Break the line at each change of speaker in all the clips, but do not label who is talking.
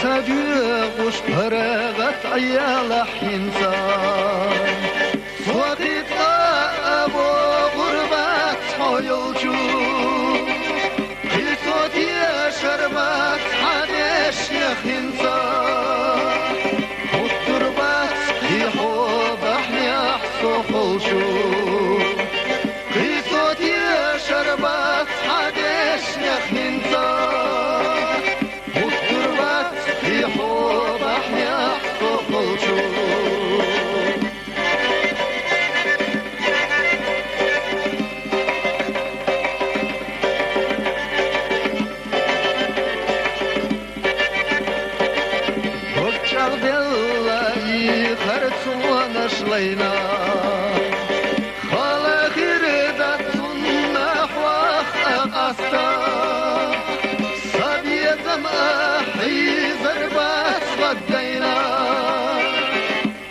صديق وش فرغت عيال حنسان صوتي أبو غربات حيلجو في صوتي شربات حدش يا خنسان والتربات في حوض أحياح صخلشو في صوتي شربات حدش يا خنسان والتربات في حوض أحياح صخلشو خرسونا خلا خيردت نحو أقاستا صبي زمحي زربات غدينا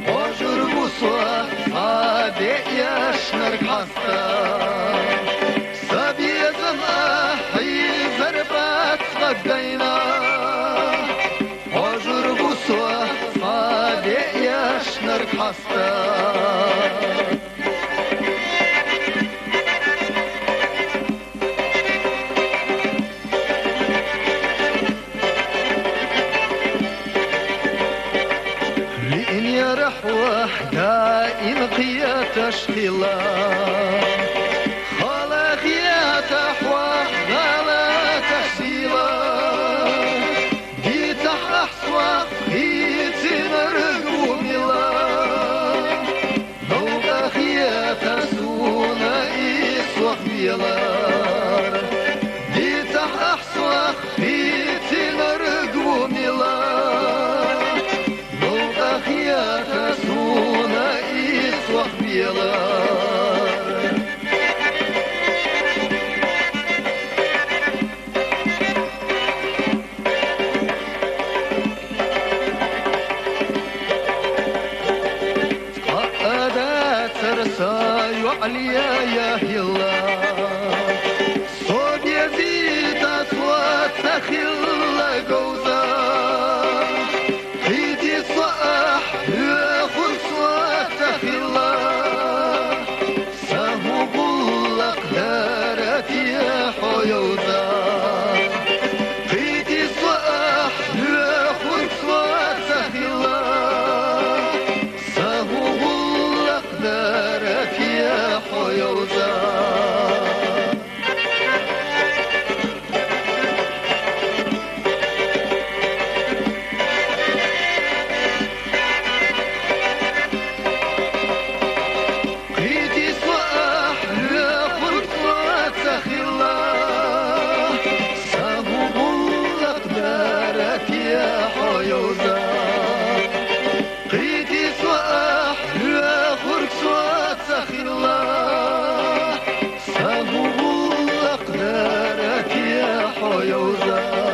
وجر بصوة عادي يشنرك حستا صبي زمحي زربات غدينا وجر بصوة عادي يشنرك حستا دائم قيا تشخيلا خلا خيا تحوى غلا تحسيلا ديت أحسوا ديت نرقو ميلا نوغا خيا تسونا إسوا خبيلا ديت أحسوا ديت نرقو ميلا نوغا خيا تسونا عليا يا هلا صوت يزيد أصوات تخل جوزا فيدي صاح ياخذ صوت تخلا سهو بلق دارت يا حيوزا فيدي صاح ياخذ صوت تخلا سهو بلق دارت يا حيوزا يا حيوزا